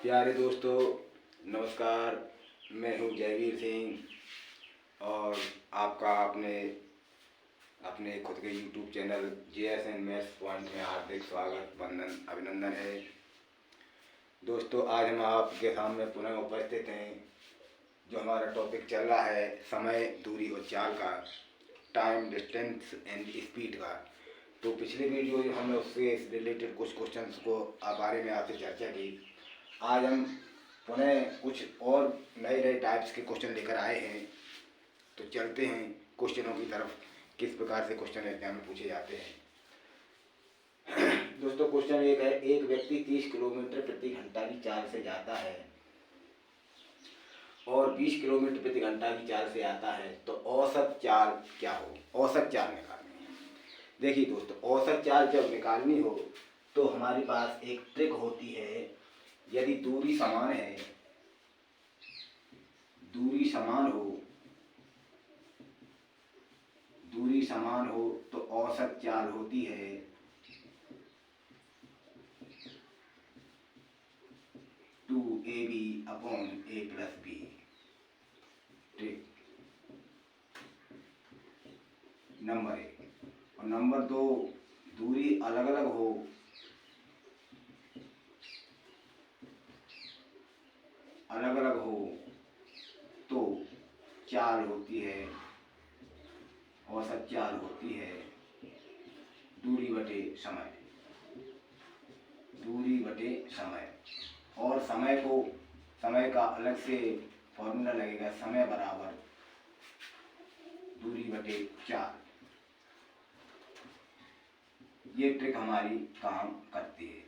प्यारे दोस्तों, नमस्कार। मैं हूं जयवीर सिंह और आपका अपने अपने खुद के YouTube channel JSN maths point में हार्दिक स्वागत, वंदन, अभिनंदन है। दोस्तों, आज हम आपके सामने पुनः उपस्थित हैं। जो हमारा टॉपिक चल रहा है समय, दूरी और चाल का, टाइम, डिस्टेंस एंड स्पीड का। तो पिछले वीडियो जो हमने उससे रिलेटेड कुछ क्वेश्चंस को बारे में आपसे चर्चा की। आज हम पुनः कुछ और नए टाइप्स के क्वेश्चन लेकर आए हैं। तो चलते हैं क्वेश्चनों की तरफ, किस प्रकार से क्वेश्चन एग्जाम में पूछे जाते हैं। दोस्तों, क्वेश्चन एक है, एक व्यक्ति 30 किलोमीटर प्रति घंटा की चाल से जाता है और 20 किलोमीटर प्रति घंटा की चाल से आता है, तो औसत चाल क्या होगी? औसत चाल निकालनी है। देखिए दोस्तों, औसत चाल जब निकालनी हो तो हमारे पास एक ट्रिक होती है। यदि दूरी समान है, दूरी समान हो तो औसत चाल होती है 2AB upon A plus B। Trick number 1। और नंबर 2, दूरी अलग अलग हो तो चाल होती है, औसत चाल होती है दूरी बटे समय। और समय का अलग से फॉर्मूला लगेगा, समय बराबर दूरी बटे चाल। ये ट्रिक हमारी काम करती है।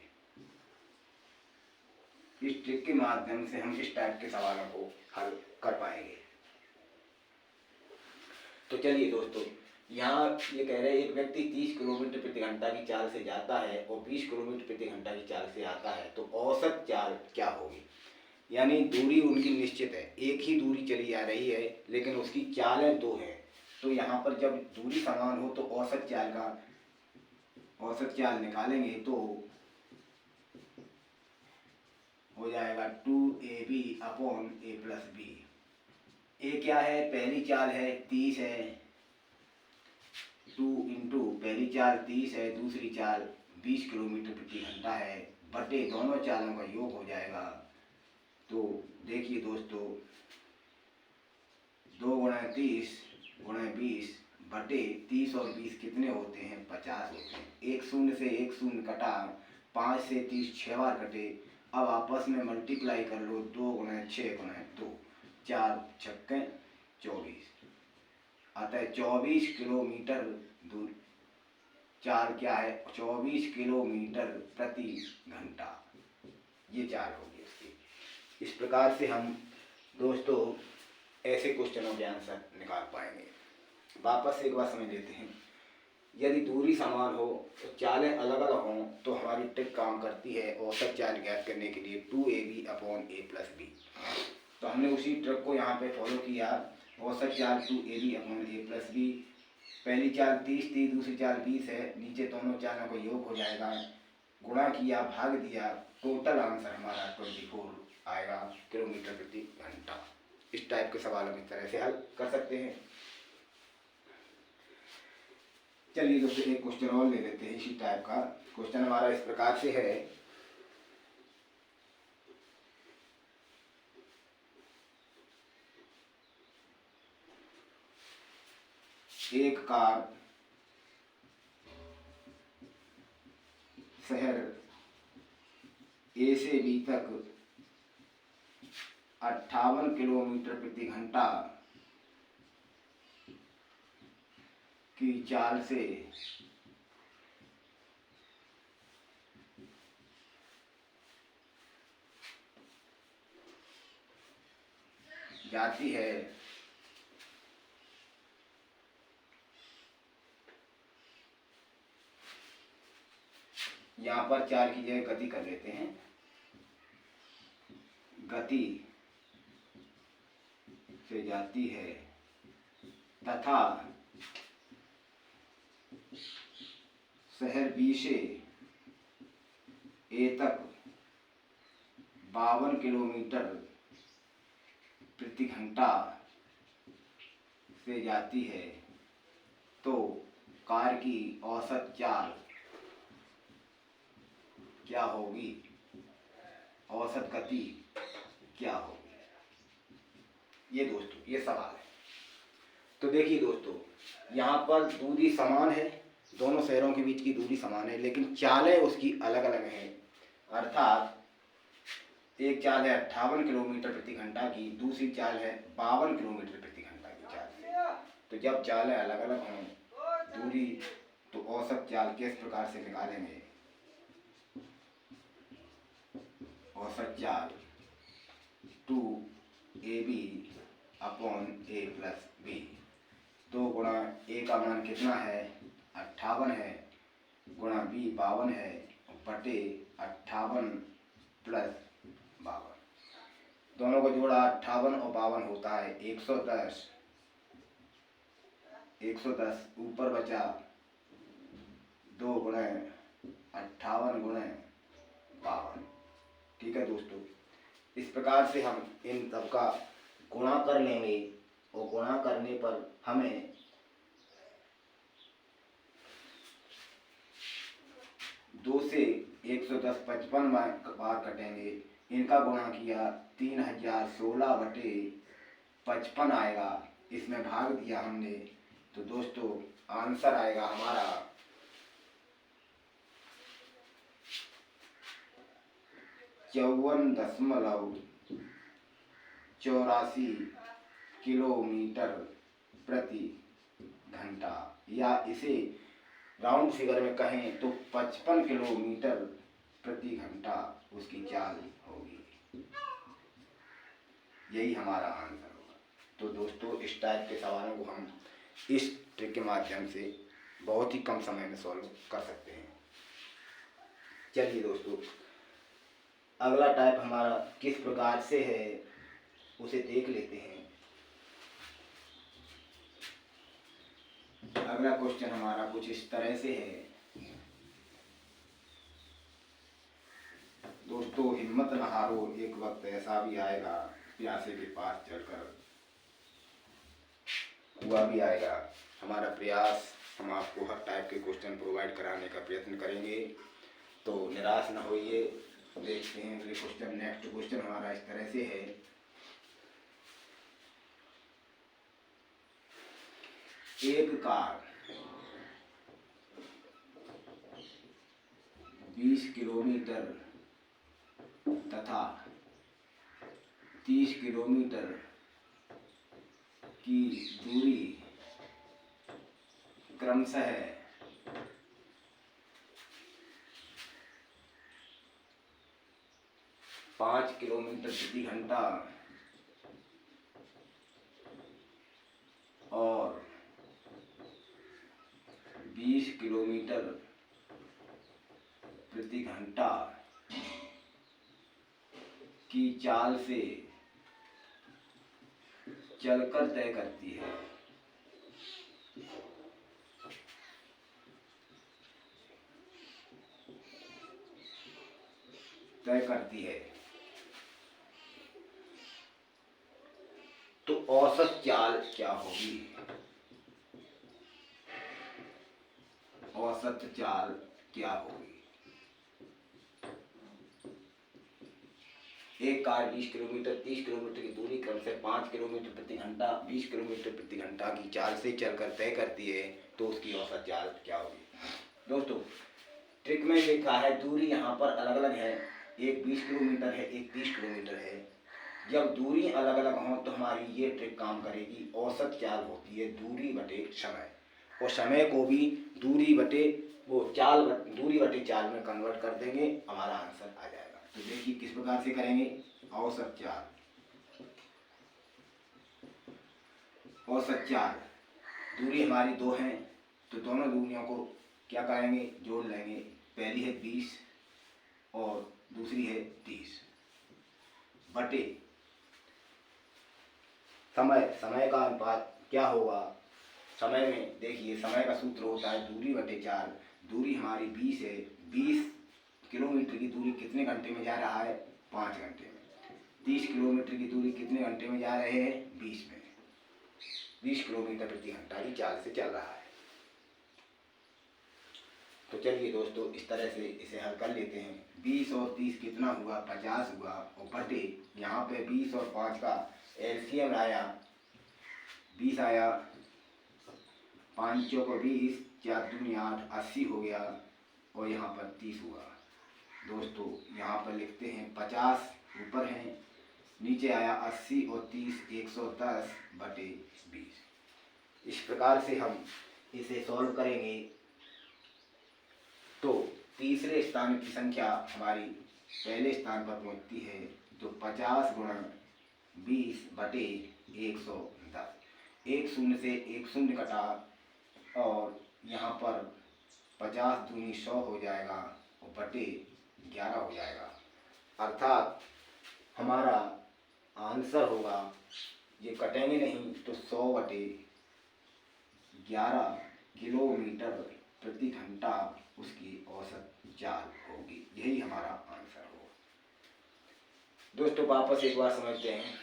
इस ट्रिक के माध्यम से हम इस टाइप के सवालों को हल कर पाएंगे। तो चलिए दोस्तों, यहाँ ये कह रहे हैं एक व्यक्ति 30 किलोमीटर प्रति घंटा की चाल से जाता है और 20 किलोमीटर प्रति घंटा की चाल से आता है, तो औसत चाल क्या होगी? यानी दूरी उनकी निश्चित है, एक ही दूरी चली आ रही है लेकिन उसकी चालें दो हैं। तो यहाँ पर जब दूरी समान हो तो औसत चाल निकालेंगे तो हो जाएगा 2AB upon A plus B। ए क्या है? पहली चाल है 30 है, 2 इंटू पहली चाल 30 है, दूसरी चाल 20 किलोमीटर प्रति घंटा है, बटे दोनों चालों का योग हो जाएगा। तो देखिए दोस्तों, 2 गुणा 30 गुणा 20 बटे 30 और 20 कितने होते हैं? 50 होते हैं। एक शून्य से एक शून्य कटा, 5 से 30 6 बार कटे। अब आपस में मल्टीप्लाई कर लो, 2 गुणा 6 गुणा 2, 4 छक्के 24। अतः 24 किलोमीटर दूर चाल क्या है? 24 किलोमीटर प्रति घंटा, ये चाल होगी इसकी। इस प्रकार से हम दोस्तों ऐसे क्वेश्चनों के आंसर निकाल पाएंगे। वापस से एक बार समझ लेते हैं। यदि दूरी समान हो तो चालें अलग अलग हों तो हमारी ट्रिक काम करती है औसत चाल ज्ञात करने के लिए 2AB upon A plus B। तो हमने उसी ट्रिक को यहाँ पे फॉलो किया। औसत चाल 2AB upon A plus B। पहली चाल 30 थी, दूसरी चाल 20 है, नीचे दोनों चालों का योग हो जाएगा, गुणा किया, भाग दिया, टोटल आंसर हमारा 24 आएगा किलोमीटर प्रति घंटा। इस टाइप के सवालों की तरह से हल कर सकते हैं। चलिए दोस्तों, एक क्वेश्चन और ले लेते हैं इसी टाइप का। क्वेश्चन हमारा इस प्रकार से है, एक कार शहर A से B तक 58 किलोमीटर प्रति घंटा की चाल से जाती है, यहाँ पर चाल की जगह गति कर लेते हैं, गति से जाती है तथा शहर B से A तक 52 किलोमीटर प्रति घंटा से जाती है तो कार की औसत चाल क्या होगी, औसत गति क्या होगी। ये दोस्तों ये सवाल है। तो देखिए दोस्तों, यहाँ पर दूरी समान है, दोनों शहरों के बीच की दूरी समान है, लेकिन चालें उसकी अलग अलग हैं। अर्थात एक चाल है 58 किलोमीटर प्रति घंटा की, दूसरी चाल है 52 किलोमीटर प्रति घंटा की चाल से। तो जब चालें अलग अलग हों दूरी, तो औसत चाल किस प्रकार से निकालेंगे। औसत चाल 2ab upon a plus b। 2 गुणा a का मान कितना है 58 है, गुणा b 52 है, बटे 58 प्लस 52। दोनों को जोड़ा 58 और 52 होता है 110। 110 ऊपर बचा 2 गुणे 58 गुणे 52। ठीक है दोस्तों, इस प्रकार से हम इन सब का गुणा कर लेंगे और गुणा करने पर हमें दो से 110 55 बार कटेंगे। इनका गुणा किया 3016 बटे 55 आएगा, इसमें भाग दिया हमने, तो दोस्तों आंसर आएगा हमारा 54.84 किलोमीटर प्रति घंटा, या इसे राउंड फिगर में कहें तो 55 किलोमीटर प्रति घंटा उसकी चाल होगी। यही हमारा आंसर होगा। तो दोस्तों इस टाइप के सवालों को हम इस ट्रिक के माध्यम से बहुत ही कम समय में सॉल्व कर सकते हैं। चलिए दोस्तों, अगला टाइप हमारा किस प्रकार से है उसे देख लेते हैं। अगला क्वेश्चन हमारा कुछ इस तरह से है। दोस्तों हिम्मत न हारो, एक वक्त ऐसा भी आएगा, प्यासे के पास चढ़कर हुआ भी आएगा। हमारा प्रयास, हम आपको हर टाइप के क्वेश्चन प्रोवाइड कराने का प्रयत्न करेंगे, तो निराश न होइए। देखते हैं अगले क्वेश्चन। नेक्स्ट क्वेश्चन हमारा इस तरह से है। एक कार 20 किलोमीटर तथा 30 किलोमीटर की दूरी क्रमशः 5 किलोमीटर प्रति घंटा और 20 किलोमीटर प्रति घंटा की चाल से चलकर तय करती है। तो औसत चाल क्या होगी। औसत चाल क्या होगी। एक कार 20 किलोमीटर 30 किलोमीटर की दूरी क्रमशः 5 किलोमीटर प्रति घंटा 20 किलोमीटर प्रति घंटा की चाल से चलकर तय करती है, तो उसकी औसत चाल क्या होगी। दोस्तों ट्रिक में लिखा है दूरी यहाँ पर अलग अलग है, एक 20 किलोमीटर है, एक 30 किलोमीटर है। जब दूरी अलग अलग हों तो हमारी ये ट्रिक काम करेगी। औसत चाल होती है दूरी बटे समय, और समय को भी दूरी बटे चाल में कन्वर्ट कर देंगे, हमारा आंसर आ जाएगा। तो देखिए किस प्रकार से करेंगे। औसत चाल दूरी हमारी 2 है, तो दोनों दूरियों को क्या करेंगे, जोड़ लेंगे। पहली है 20 और दूसरी है 30 बटे समय का अनुपात क्या होगा। समय में देखिए समय का सूत्र होता है दूरी बटे चाल। दूरी हमारी 20 है, 20 किलोमीटर की दूरी कितने घंटे में जा रहा है 5 घंटे में। 30 किलोमीटर की दूरी कितने घंटे में जा रहे हैं? 20 में। 20 किलोमीटर प्रति घंटा की चाल से चल रहा है। तो चलिए दोस्तों, इस तरह से इसे हल कर लेते हैं। 20 और 30 कितना हुआ? 50 हुआ, और बटे यहाँ पे 20 और 5 का एलसीएम आया, 20 आया, 5 चौको 20, 4 दूनी 8, 80 हो गया, और यहाँ पर 30 हुआ। दोस्तों यहाँ पर लिखते हैं 50 ऊपर है, नीचे आया 80 और 30, 110 बटे 20। इस प्रकार से हम इसे सॉल्व करेंगे तो तीसरे स्थान की संख्या हमारी पहले स्थान पर पहुंचती है। तो 50 गुणा 20 बटे 110। एक शून्य से एक शून्य कटा, और यहाँ पर 50 दूनी 100 हो जाएगा, और बटे 11 हो जाएगा। अर्थात हमारा आंसर होगा, ये कटेंगे नहीं तो 100 बटे 11 किलोमीटर प्रति घंटा उसकी औसत चाल होगी। यही हमारा आंसर होगा। दोस्तों वापस एक बार समझते हैं।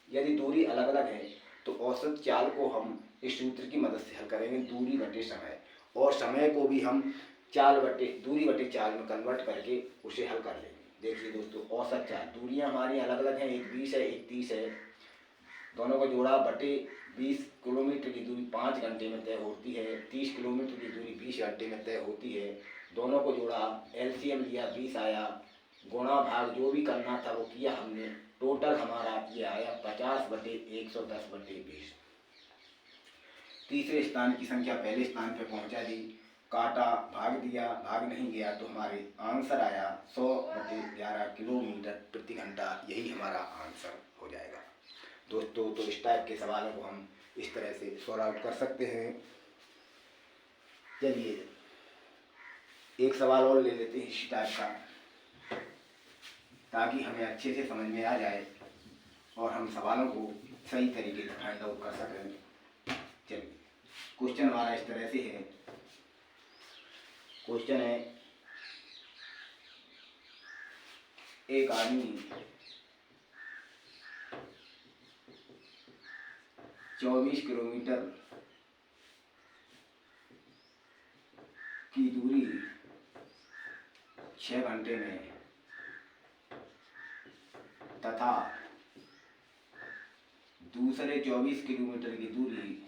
यदि दूरी अलग अलग है तो औसत चाल को हम इस सूत्र की मदद से हल करेंगे, दूरी बटे समय, और समय को भी हम दूरी बटे चाल में कन्वर्ट करके उसे हल कर लेंगे। देखिए दोस्तों, औसत चाल, दूरियां हमारी अलग अलग हैं, एक 20 है, एक 30 है, दोनों को जोड़ा बटे 20 किलोमीटर की दूरी 5 घंटे में तय होती है, 30 किलोमीटर की दूरी 20 घंटे में तय होती है। दोनों को जोड़ा, एलसीएम लिया, 20 आया, गुणा भाग जो भी करना था वो किया हमने, टोटल हमारा ये आया 50 बटे 110 बटे 20। तीसरे स्थान की संख्या पहले स्थान पर पहुंचा दी, काटा, भाग दिया, भाग नहीं गया, तो हमारे आंसर आया 100 बटे 11 किलोमीटर प्रति घंटा। यही हमारा आंसर हो जाएगा। दोस्तों तो इस टाइप के सवालों को हम इस तरह से सॉल्व आउट कर सकते हैं। चलिए एक सवाल और ले लेते हैं इसी टाइप का, ताकि हमें अच्छे से समझ में आ जाए और हम सवालों को सही तरीके से फाइंड आउट कर सकें। चलिए क्वेश्चन हमारा इस तरह से है। क्वेश्चन है, एक आदमी 24 किलोमीटर की दूरी 6 घंटे में तथा दूसरे 24 किलोमीटर की दूरी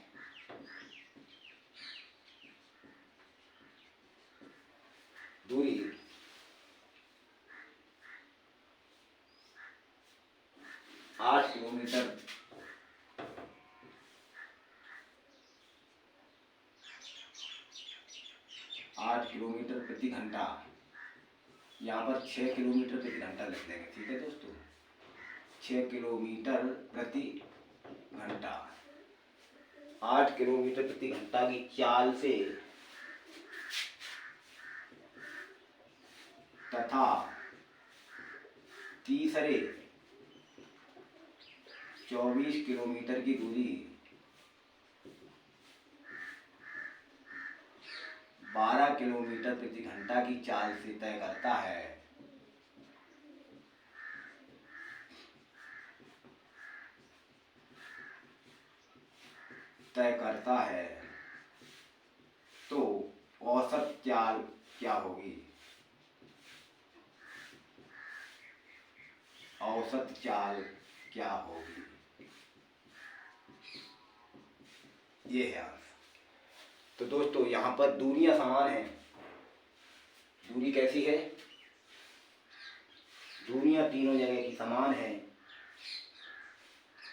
8 किलोमीटर प्रति घंटा, यहाँ पर 6 किलोमीटर प्रति घंटा लिख देंगे। ठीक है दोस्तों, 6 किलोमीटर प्रति घंटा, 8 किलोमीटर प्रति घंटा की चाल से तथा तीसरे 24 किलोमीटर की दूरी 12 किलोमीटर प्रति घंटा की चाल से तय करता है। तो औसत चाल क्या होगी? औसत चाल क्या होगी? ये है आंसर। तो दोस्तों यहाँ पर दूरियां समान हैं। दूरी कैसी है? दूरियां तीनों जगह की समान है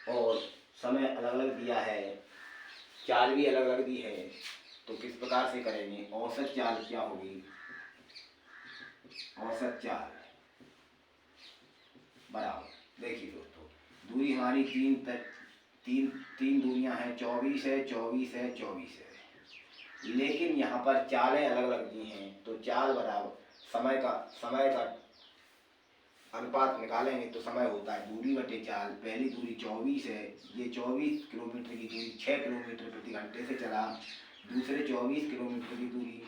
और समय अलग अलग दिया है, चाल भी अलग अलग दी है। तो किस प्रकार से करेंगे? औसत चाल क्या होगी? औसत चाल बराबर, देखिए दोस्तों, दूरी हमारी तीन दूरियां हैं, 24 है, 24 है, 24 है, लेकिन यहाँ पर चालें अलग अलग दी हैं। तो चाल बराबर समय का अनुपात निकालेंगे तो समय होता है दूरी बटे चाल। पहली दूरी 24 है, ये 24 किलोमीटर की दूरी 6 किलोमीटर प्रति घंटे से चला। दूसरे 24 किलोमीटर की दूरी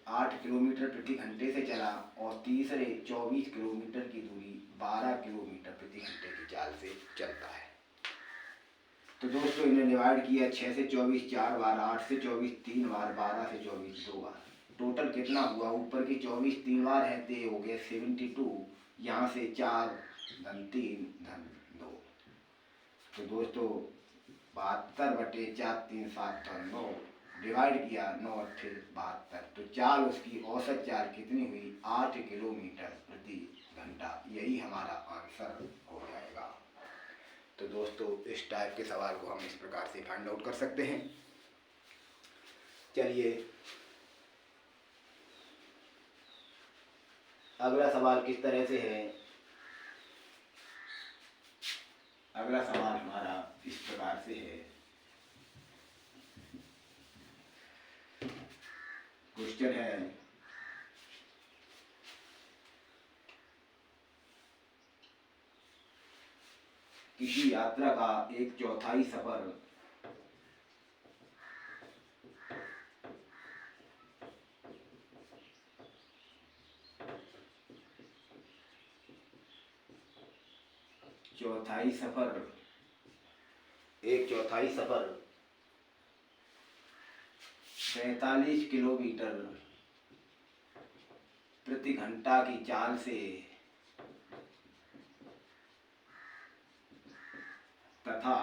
8 किलोमीटर प्रति घंटे से चला और तीसरे 24 किलोमीटर की दूरी 12 किलोमीटर प्रति घंटे की चाल से चलता है। तो दोस्तों इन्हें डिवाइड किया 6 से 24 4 बार, 8 से 24 3 बार, 12 से 24 2 बार। टोटल कितना हुआ? ऊपर की 24 3 बार है तो ये हो गए 72। यहाँ से 4 धन 3 धन 2। तो दोस्तों 72/4 3 7 और 9 डिवाइड किया 9 8 72। तो चाल उसकी औसत चाल कितनी हुई? 8 किलोमीटर प्रति घंटा। यही हमारा आंसर हो जाएगा। तो दोस्तों इस टाइप के सवाल को हम इस प्रकार से फाइंड आउट कर सकते हैं। चलिए अगला सवाल किस तरह से है? अगला सवाल हमारा इस प्रकार से है। क्वेश्चन है किसी यात्रा का 1/4 सफर एक चौथाई सफर 45 किलोमीटर प्रति घंटा की चाल से तथा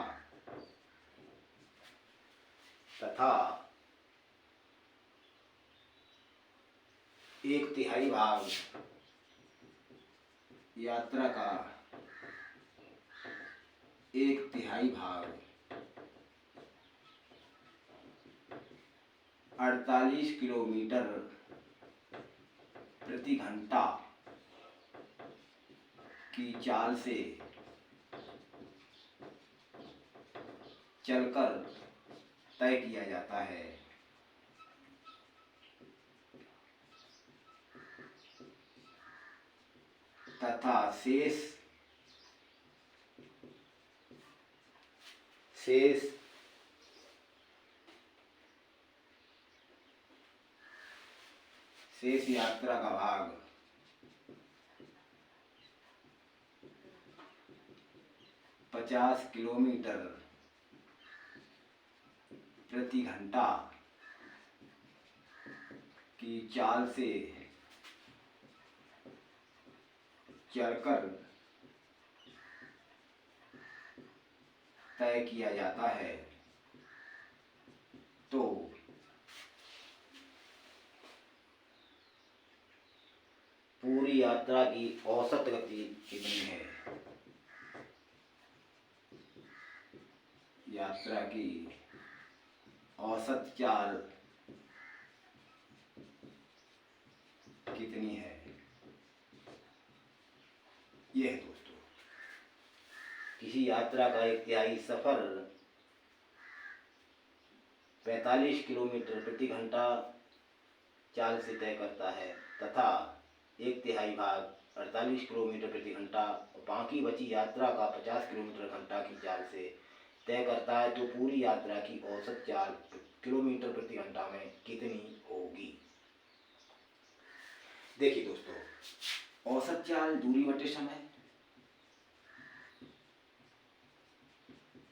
1/3 भाग यात्रा का 1/3 भाग 48 किलोमीटर प्रति घंटा की चाल से चलकर तय किया जाता है तथा शेष यात्रा का भाग 50 किलोमीटर प्रति घंटा की चाल से चलकर तय किया जाता है। तो पूरी यात्रा की औसत गति कितनी है? यात्रा की औसत चाल कितनी है? यह है दोस्तों किसी यात्रा का 1/3 सफर 45 किलोमीटर प्रति घंटा चाल से तय करता है तथा 1/3 भाग 48 किलोमीटर प्रति घंटा और बाकी बची यात्रा का 50 किलोमीटर घंटा की चाल से तय करता है। तो पूरी यात्रा की औसत चाल किलोमीटर प्रति घंटा में कितनी होगी? देखिए दोस्तों औसत चाल दूरी बटे समय,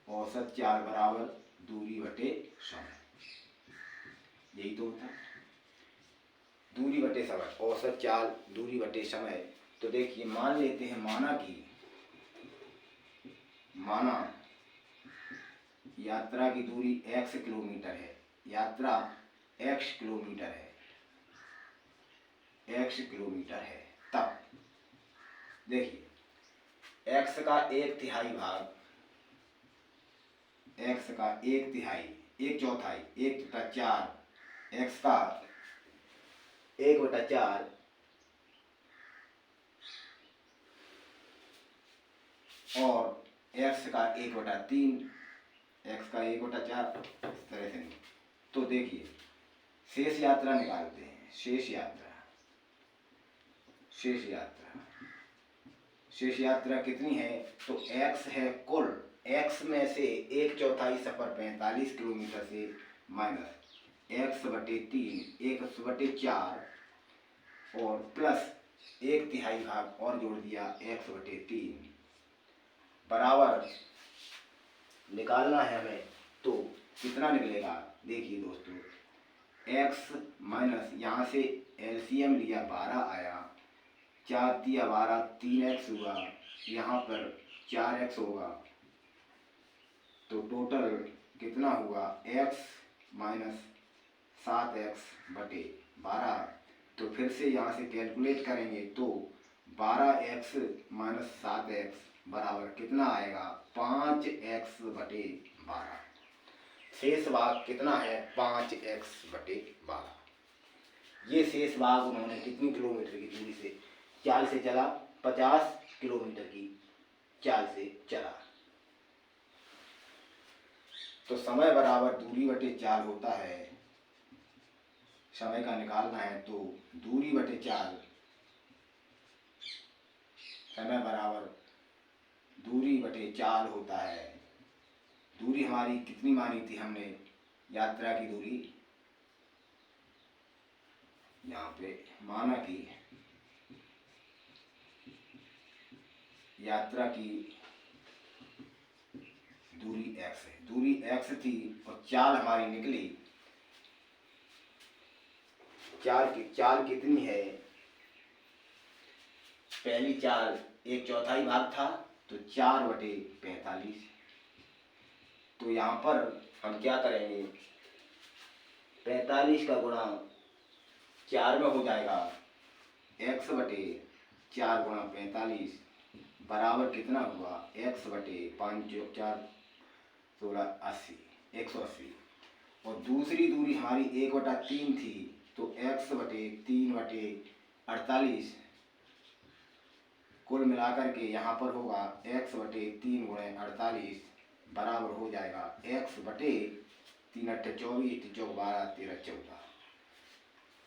औसत चाल बराबर दूरी बटे समय, यही तो होता है। दूरी बटे समय, औसत चाल दूरी बटे समय। तो देखिए मान लेते हैं माना यात्रा की दूरी x किलोमीटर है, यात्रा x किलोमीटर है। तब देखिए x का 1/3 भाग, x का 1/3 1/4 1/4 x का 1/4 और x का 1/3 x का 1/4 इस तरह से। तो देखिए शेष यात्रा निकालते हैं। शेष यात्रा कितनी है? तो x है कुल, x में से 1/4 सफर 45 किलोमीटर से माइनस x/3 x/4 और प्लस 1/3 भाग और जोड़ दिया x/3 बराबर निकालना है हमें। तो कितना निकलेगा, देखिए दोस्तों, x माइनस यहाँ से एलसीएम लिया 12 आया, 4 तिया 12 3x हुआ, यहाँ पर 4x होगा, तो टोटल कितना हुआ x माइनस 7x/12। तो फिर से यहाँ से कैलकुलेट करेंगे तो 12x माइनस 7x बराबर कितना आएगा 5x/12। शेष भाग कितना है 5x/12। ये शेष भाग उन्होंने कितनी किलोमीटर की दूरी से चाल से चला, 50 किलोमीटर की चाल से चला। तो समय बराबर दूरी बटे चाल होता है, समय का निकालना है तो दूरी बटे चाल, समय बराबर दूरी बटे चाल होता है। दूरी हमारी कितनी मानी थी हमने, यात्रा की दूरी यहाँ पे माना कि यात्रा की दूरी x है, दूरी x थी और चाल हमारी निकली। चाल कितनी है, पहली चाल 1/4 भाग था तो 4/45। तो यहाँ पर हम क्या करेंगे, 45 का गुणा 4 में हो जाएगा, x/4 गुणा 45 बराबर कितना हुआ x/5 4 16 180। और दूसरी दूरी हमारी 1/3 थी तो x/3/48 कुल मिलाकर के यहाँ पर होगा x/3 गुणे 48 बराबर हो जाएगा x/3 × 24 × 12 13 14।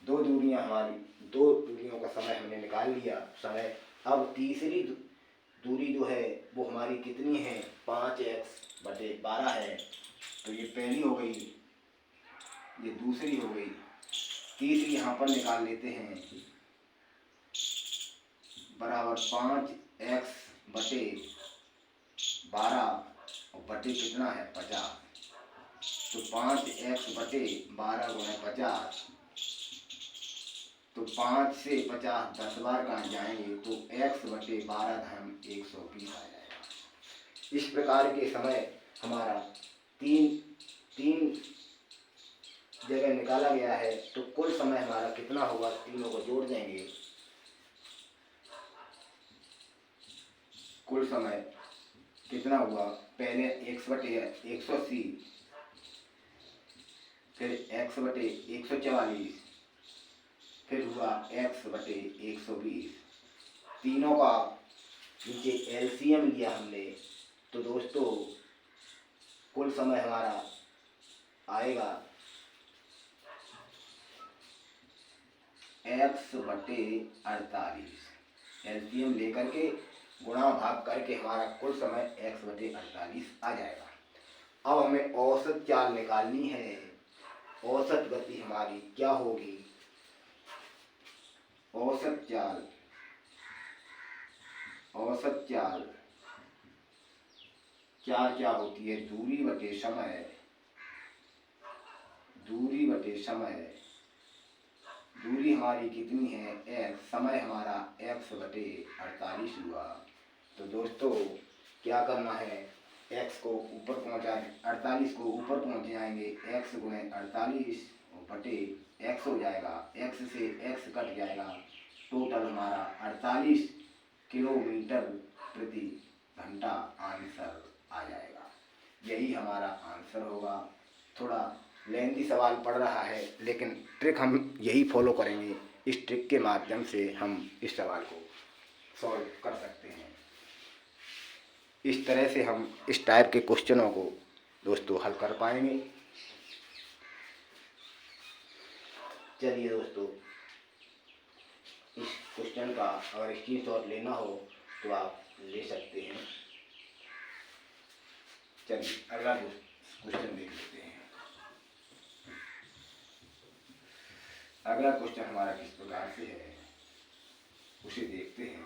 दो दूरियों का समय हमने निकाल लिया। समय अब तीसरी दूरी जो है वो हमारी कितनी है 5x/12 है। तो ये पहली हो गई, ये दूसरी हो गई, तीसरी यहाँ पर निकाल लेते हैं बराबर 5x/12 और बटे कितना है 50। तो 5x/12 गुणे 50, तो 5 से 50 10 बार कहाँ जाएंगे तो x/12 धर्म 120 आ जाएगा। इस प्रकार के समय हमारा तीन जगह निकाला गया है। तो कुल समय हमारा कितना होगा, तीनों को जोड़ देंगे, कुल समय कितना हुआ, पहले x/180, फिर x/144, फिर हुआ x/120। तीनों का नीचे एलसीएम लिया हमने, तो दोस्तों कुल समय हमारा आएगा x/48। एलसीएम लेकर के गुणा भाग करके हमारा कुल समय x/48 आ जाएगा। अब हमें औसत चाल निकालनी है। औसत गति हमारी क्या होगी, औसत चाल क्या होती है, दूरी बटे समय। दूरी हमारी कितनी है x, समय हमारा x/48 हुआ। तो दोस्तों क्या करना है, x को ऊपर पहुँचा 48 को ऊपर पहुँच जाएंगे, x गुणे 48 बटे x हो जाएगा, x से x कट जाएगा, टोटल हमारा 48 किलोमीटर प्रति घंटा आंसर आ जाएगा। यही हमारा आंसर होगा। थोड़ा लेंथी सवाल पड़ रहा है लेकिन ट्रिक हम यही फॉलो करेंगे। इस ट्रिक के माध्यम से हम इस सवाल को सॉल्व कर सकते हैं। इस तरह से हम इस टाइप के क्वेश्चनों को दोस्तों हल कर पाएंगे। चलिए दोस्तों, इस क्वेश्चन का अगर स्क्रीनशॉट लेना हो तो आप ले सकते हैं। चलिए अगला क्वेश्चन देख लेते हैं। अगला क्वेश्चन हमारा किस प्रकार से है उसे देखते हैं।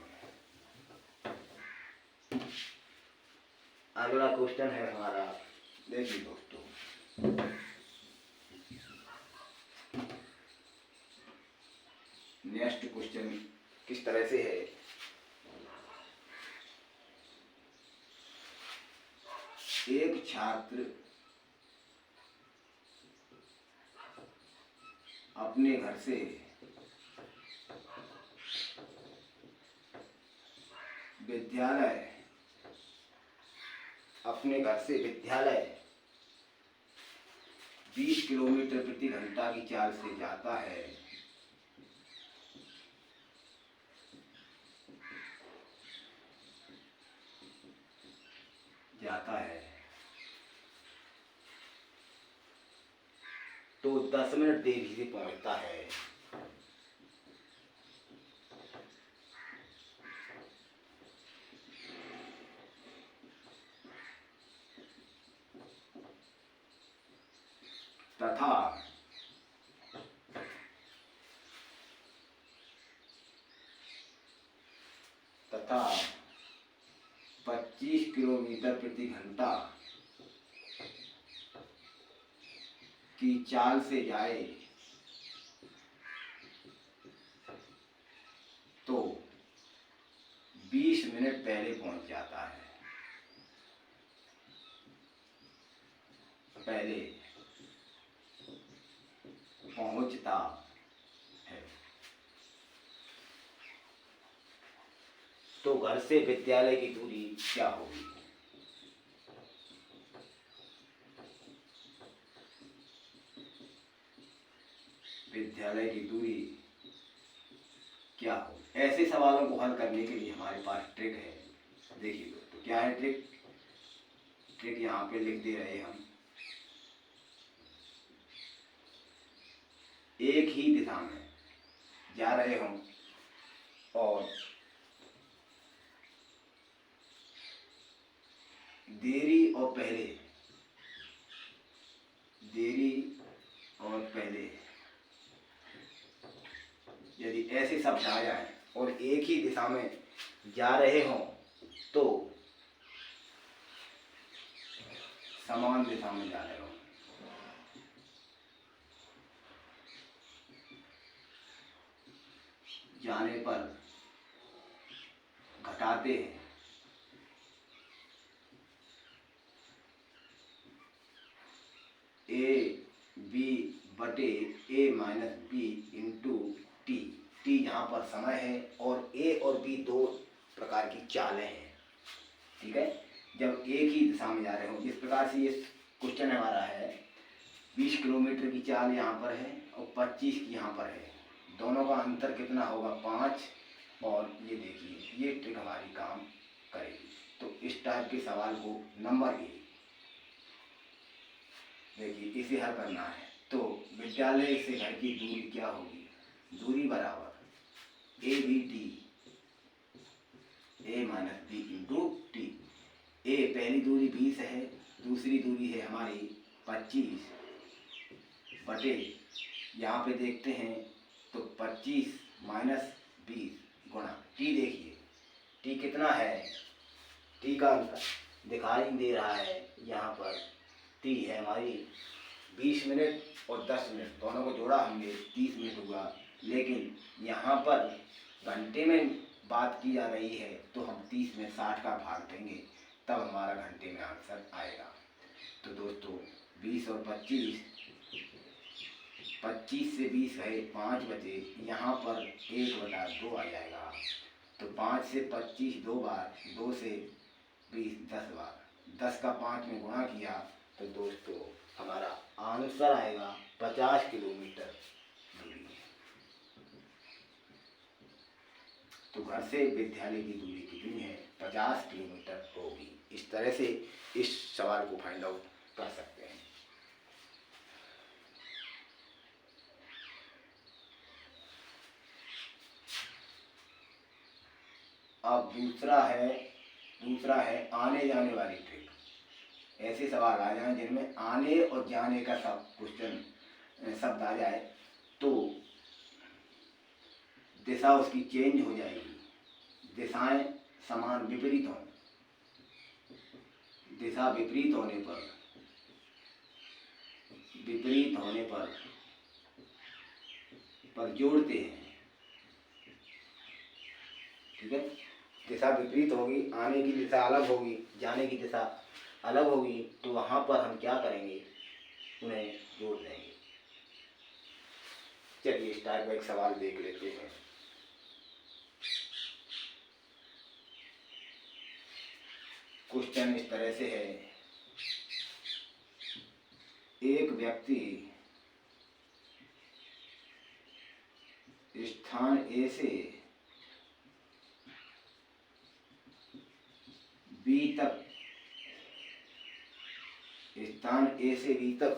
अगला क्वेश्चन है हमारा, देखिए दोस्तों, नेक्स्ट क्वेश्चन किस तरह से है। एक छात्र अपने घर से विद्यालय 20 किलोमीटर प्रति घंटा की चाल से जाता है। तो 10 मिनट देरी से पहुंचता है। तथा 25 किलोमीटर प्रति घंटा की चाल से जाए तो 20 मिनट पहले पहुंच जाता है। तो घर से विद्यालय की दूरी क्या होगी? विद्यालय की दूरी क्या हो? ऐसे सवालों को हल करने के लिए हमारे पास ट्रिक है। देखिए दोस्तों, क्या है ट्रिक? ट्रिक यहाँ पे लिख दे रहे हम। एक ही दिशा में जा रहे हों और देरी और पहले यदि ऐसे शब्द आ जाए और एक ही दिशा में जा रहे हों तो समान दिशा में जा रहे हों। जाने पर घटाते हैं ए बी बटे A minus B into T. T यहाँ पर समय है और ए और बी दो प्रकार की चालें हैं। ठीक है, जब एक ही दिशा में जा रहे हो, जिस प्रकार से ये क्वेश्चन हमारा है, 20 किलोमीटर की चाल यहाँ पर है और 25 की यहाँ पर है, दोनों का अंतर कितना होगा? 5। और ये देखिए, ये ट्रिक हमारी काम करेगी। तो इस टाइप के सवाल को नंबर देखिए, इसे हल करना है। तो विद्यालय से घर की दूरी क्या होगी? दूरी बराबर ए B T, A minus B into T. A पहली दूरी 20 है, दूसरी दूरी है हमारी 25 बटे, यहाँ पे देखते हैं तो 25 माइनस 20 गुणा टी। देखिए टी कितना है? टी का दिखाई दे रहा है यहाँ पर। टी है हमारी 20 मिनट और 10 मिनट, दोनों को जोड़ा हमने 30 मिनट हुआ। लेकिन यहाँ पर घंटे में बात की जा रही है तो हम 30 में 60 का भाग देंगे, तब हमारा घंटे में आंसर आएगा। तो दोस्तों 20 और 25, 25 से 20 गए 5 बचे, यहाँ पर 1/2 आ जाएगा। तो 5 से 25 2 बार, 2 से 20 10 बार, 10 का 5 में गुणा किया तो दोस्तों हमारा आंसर आएगा 50 किलोमीटर दूरी। तो घर से विद्यालय की दूरी कितनी है? 50 किलोमीटर होगी। इस तरह से इस सवाल को फाइंड आउट कर सकते हैं। अब दूसरा है आने जाने वाली ट्रिक। ऐसे सवाल आ जाएं जिनमें आने और जाने का सब क्वेश्चन शब्द आ जाए तो दिशा उसकी चेंज हो जाएगी, दिशाएं समान विपरीत हों, दिशा विपरीत होने पर जोड़ते हैं। ठीक है, दिशा विपरीत होगी, आने की दिशा अलग होगी, जाने की दिशा अलग होगी, तो वहाँ पर हम क्या करेंगे, उन्हें जोड़ देंगे। चलिए इस टाइप का एक सवाल देख लेते हैं। क्वेश्चन इस तरह से है, एक व्यक्ति स्थान ए से बी तक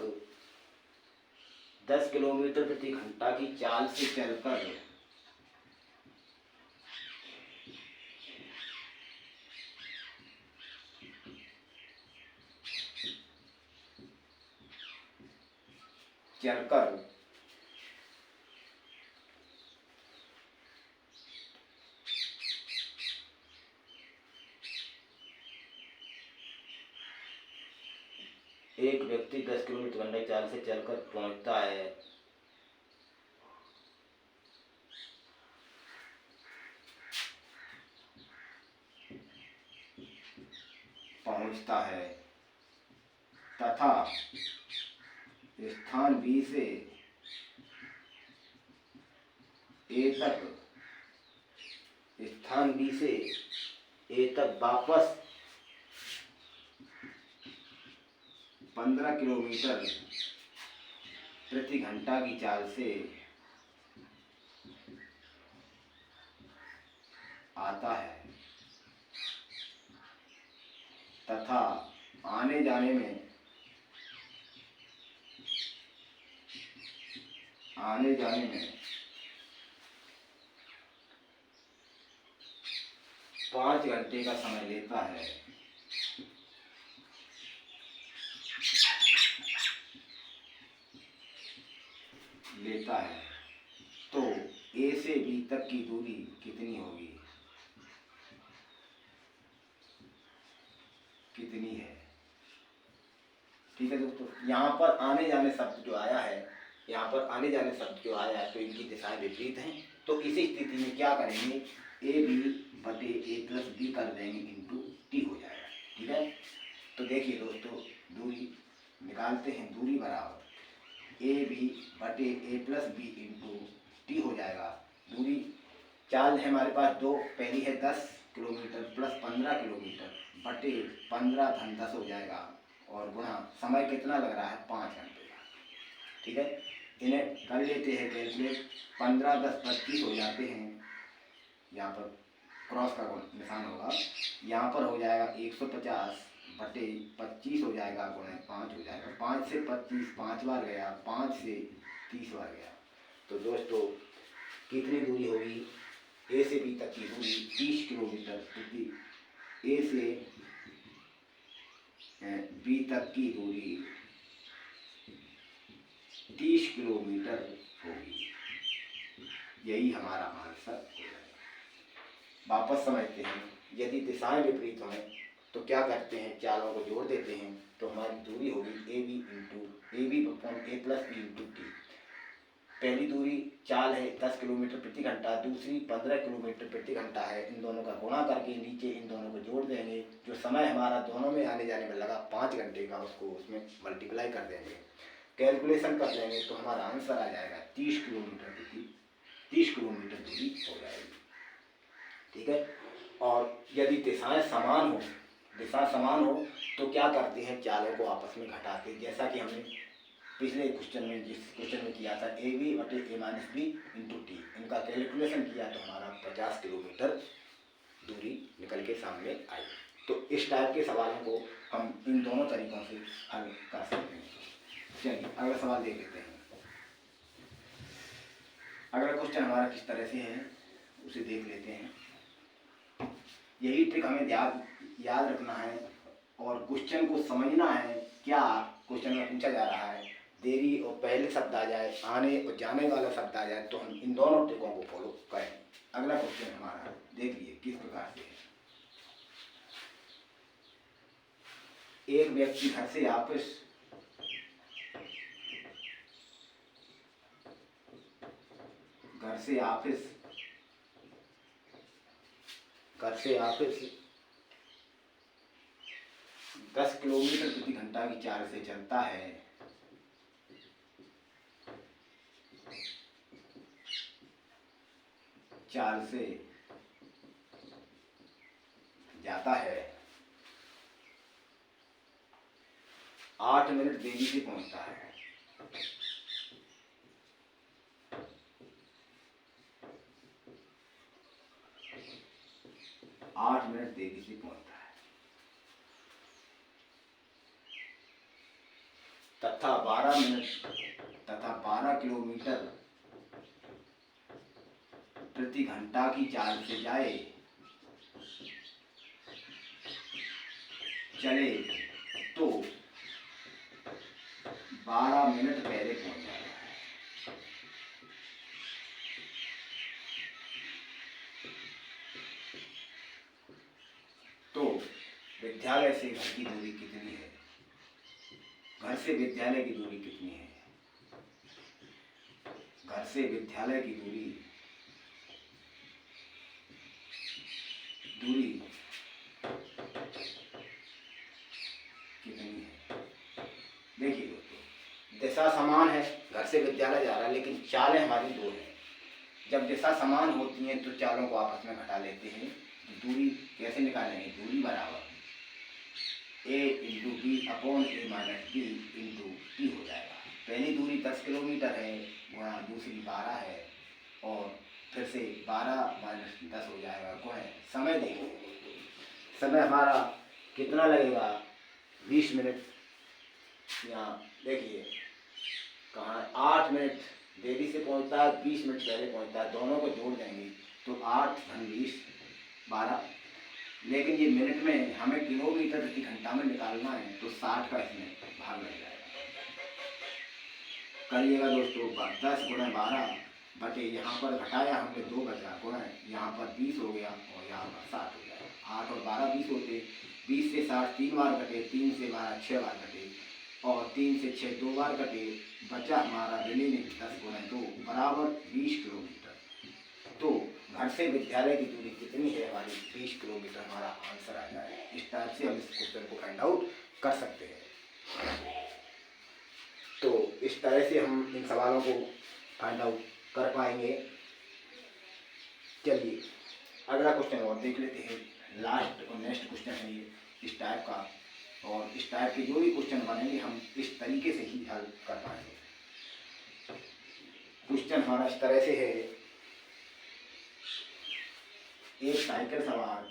10 किलोमीटर प्रति घंटा की चाल से चलकर एक व्यक्ति 10 किलोमीटर घंटे की चाल से चलकर पहुंचता है तथा स्थान बी से ए तक वापस 15 किलोमीटर प्रति घंटा की चाल से आता है तथा आने जाने में 5 घंटे का समय लेता है, तो ए से बी तक की दूरी कितनी होगी, कितनी है। ठीक है दोस्तों, यहाँ पर आने जाने शब्द जो आया है, तो इनकी दिशाएं विपरीत हैं, तो इसी स्थिति में क्या करेंगे, ए बी बटे ए प्लस बी कर देंगे इंटू टी हो जाएगा। ठीक है, तो देखिए दोस्तों, दूरी निकालते हैं, दूरी बराबर ए बी बटे ए प्लस बी इंटू टी हो जाएगा। दूरी चाल है हमारे पास दो, पहली है 10 किलोमीटर प्लस 15 किलोमीटर बटे 15 धन 10 हो जाएगा, और गुणा समय कितना लग रहा है, 5 घंटे का। ठीक है, इन्हें कर लेते हैं कैलकुलेट, 15 10 25 हो जाते हैं, यहाँ पर क्रॉस का निशान होगा, यहाँ पर हो जाएगा 150 बटे 25 हो जाएगा, गुणे 5 हो जाएगा, 5 से 25 5 बार गया, 5 से 30 बार गया, तो दोस्तों कितनी दूरी होगी, ए से बी तक की दूरी 30 किलोमीटर प्रति, ए से बी तक की दूरी 30 किलोमीटर होगी। यही हमारा आंसर हो जाएगा। वापस समझते हैं, यदि दिशाएं विपरीत हों तो क्या करते हैं, चालों को जोड़ देते हैं, तो हमारी दूरी होगी a b upon a plus b into t. पहली दूरी चाल है 10 किलोमीटर प्रति घंटा, दूसरी 15 किलोमीटर प्रति घंटा है, इन दोनों का गुणा करके नीचे इन दोनों को जोड़ देंगे, जो समय हमारा दोनों में आने जाने में लगा 5 घंटे का, उसको उसमें मल्टीप्लाई कर देंगे, कैलकुलेशन कर लेंगे, तो हमारा आंसर आ जाएगा 30 किलोमीटर दूरी हो जाएगी। ठीक है, और यदि दिशा समान हो तो क्या करते हैं, चालों को आपस में घटाते, जैसा कि हमने पिछले क्वेश्चन में जिस क्वेश्चन में किया था, ए बी बटे A minus B into T, इनका कैलकुलेशन किया तो हमारा 50 किलोमीटर दूरी निकल के सामने आई। तो इस टाइप के सवालों को हम इन दोनों तरीकों से हल कर सकते हैं। चलिए अगला सवाल देख लेते हैं। अगला क्वेश्चन हमारा किस तरह से है उसे देख लेते हैं। यही ट्रिक हमें याद रखना है और क्वेश्चन को समझना है, क्या क्वेश्चन में पूछा जा रहा है देरी और पहले शब्द आ जाए, आने और जाने वाला शब्द आ जाए, तो हम इन दोनों ट्रिकों को फॉलो करें। अगला क्वेश्चन हमारा देखिए किस प्रकार से है। एक व्यक्ति घर से ऑफिस घर से ऑफिस 10 किलोमीटर प्रति घंटा की चाल से चलता है। चाल से जाता है, 8 मिनट देरी से पहुंचता है। आठ मिनट देरी से पहुंचता है तथा 12 किलोमीटर प्रति घंटा की चाल से चले तो 12 मिनट पहले पहुंच जाएगा। तो विद्यालय से घर की दूरी कितनी है? घर से विद्यालय की दूरी कितनी है? घर से विद्यालय की दूरी कितनी है? देखिए दोस्तों, दिशा समान है, घर से विद्यालय जा रहा है, लेकिन चालें हमारी दो हैं। जब दिशा समान होती हैं तो चालों को आपस में घटा लेते हैं। तो दूरी कैसे निकालेंगे? दूरी बराबर a into b upon a minus B into t हो जाएगा। पहली दूरी 10 किलोमीटर है, गुणा दूसरी 12 है, और फिर से 12 माइनस 10 हो जाएगा। को है समय देखें, समय हमारा कितना लगेगा? 20 मिनट। यहाँ देखिए कहाँ 8 मिनट देरी से पहुँचता है, 20 मिनट पहले पहुँचता है, दोनों को जोड़ देंगे तो 8 घन 20 12। लेकिन ये मिनट में हमें किलोमीटर प्रति घंटा में निकालना है, तो 60 का इसमें भाग लग जाएगा। करिएगा दोस्तों, 10 गुणा 12 बटे यहाँ पर घटाया हमने 2 बचा, गुणा यहाँ पर 20 हो गया और यहाँ पर 60 हो जाएगा। 8 और 12 20 होते, 20 से 60 3 बार कटे, 3 से 12 6 बार कटे, और 3 से 6 2 बार कटे, बचा हमारा रिमेनिंग 10 गुणा 2 बराबर 20 किलोमीटर। तो घर से विद्यालय की दूरी कितनी है? हमारी 20 किलोमीटर हमारा आंसर आ जाए। इस टाइप से हम इस क्वेश्चन को फाइंड आउट कर सकते हैं। तो इस तरह से हम इन सवालों को फाइंड आउट कर पाएंगे। चलिए अगला क्वेश्चन और देख लेते हैं। लास्ट और नेक्स्ट क्वेश्चन है ये इस टाइप का, और इस टाइप के जो भी क्वेश्चन बनेंगे हम इस तरीके से ही हल कर पाएंगे। क्वेश्चन हमारा इस तरह से है। एक साइकिल सवार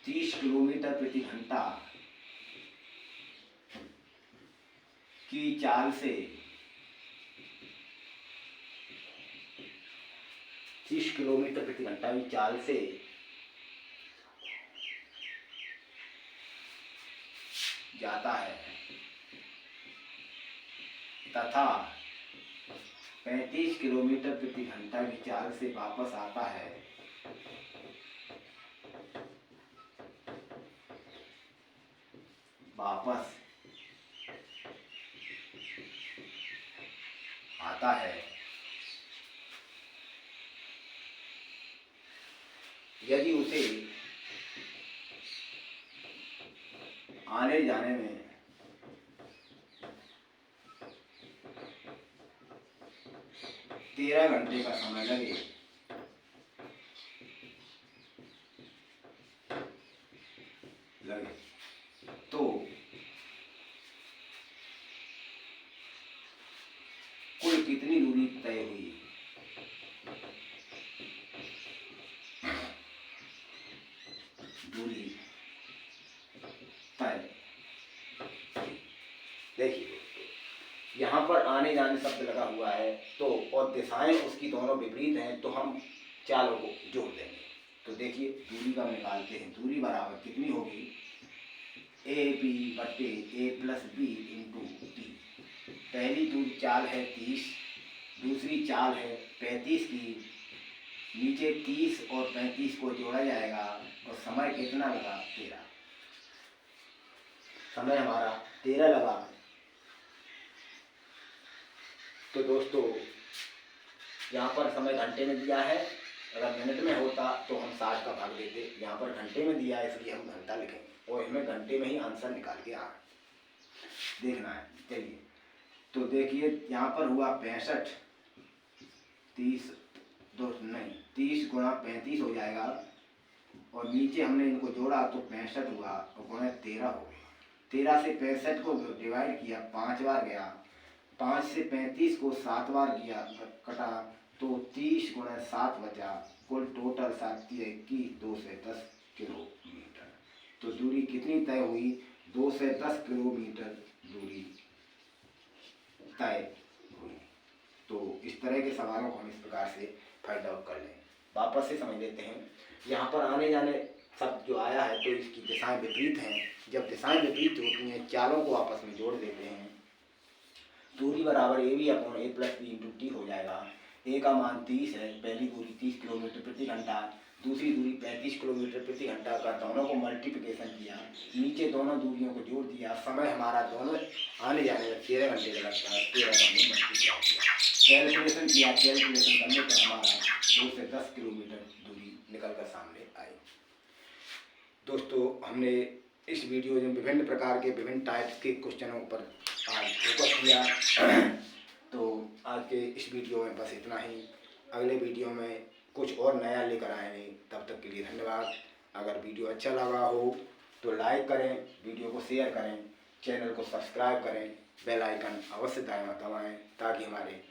30 किलोमीटर प्रति घंटा की चाल से 30 किलोमीटर प्रति घंटा की चाल से जाता है तथा 35 किलोमीटर प्रति घंटा की चाल से वापस आता है, यदि उसे आने जाने में 13 घंटे का समय लगे तो कुल कितनी दूरी तय हुई? दूरी तय। देखिए यहाँ पर आने जाने शब्द लगा हुआ है, तो और दिशाएं उसकी दोनों विपरीत हैं, तो हम चालों को जोड़ देंगे। तो देखिए दूरी का निकालते हैं। दूरी बराबर कितनी होगी, ए बी बटे ए प्लस बी इंटू टी। पहली दूरी चाल है 30, दूसरी चाल है 35 की। नीचे 30 और 35 को जोड़ा जाएगा और समय कितना लगा, 13। समय हमारा 13 लगा। तो दोस्तों यहाँ पर समय घंटे में दिया है, अगर मिनट में होता तो हम 60 का भाग देते। यहाँ पर घंटे में दिया है इसलिए हम घंटा लिखेंगे और हमें घंटे में ही आंसर निकाल के आ देखना है। चलिए तो देखिए यहाँ पर हुआ 65, 30 गुणा 35 हो जाएगा और नीचे हमने इनको जोड़ा तो 65 हुआ और गुणा 13 हो गया। 13 से 65 को डिवाइड किया, 5 बार गया। 5 से 35 को 7 बार किया, कटा तो 30 गुणा 7 बचा। कुल टोटल 7 21 210 किलोमीटर। तो दूरी कितनी तय हुई, 210 किलोमीटर दूरी तय हुई। तो इस तरह के सवालों को हम इस प्रकार से फाइंड आउट कर लें। वापस से समझ लेते हैं। यहाँ पर आने जाने शब्द जो आया है तो इसकी दिशाएं विपरीत हैं। जब दिशाएं विपरीत होती हैं, चालों को आपस में जोड़ देते हैं। दूरी बराबर ए b upon a plus b into t हो जाएगा। ए का मान 30 है, पहली दूरी 30 किलोमीटर प्रति घंटा, दूसरी दूरी 35 किलोमीटर प्रति घंटा का, दोनों को मल्टीप्लिकेशन किया, नीचे दोनों दूरियों को जोड़ दिया। समय हमारा दोनों आने जाने में 13 घंटे लगता है। 13 का हमने मल्टीप्लाई किया, कैलकुलेशन किया। कैलकुलेशन करने पर हमारा 2 से 10 किलोमीटर दूरी निकल कर सामने आई। दोस्तों हमने इस वीडियो में विभिन्न प्रकार के विभिन्न टाइप्स के क्वेश्चनों पर आज फोकस किया। तो आज के इस वीडियो में बस इतना ही। अगले वीडियो में कुछ और नया लेकर आएंगे। तब तक के लिए धन्यवाद। अगर वीडियो अच्छा लगा हो तो लाइक करें, वीडियो को शेयर करें, चैनल को सब्सक्राइब करें, बेल आइकन अवश्य दबाएं ताकि हमारे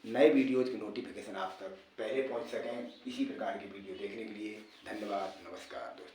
नए वीडियोज़ की नोटिफिकेशन आप तक पहले पहुंच सकें। इसी प्रकार की वीडियो देखने के लिए धन्यवाद। नमस्कार दोस्तों।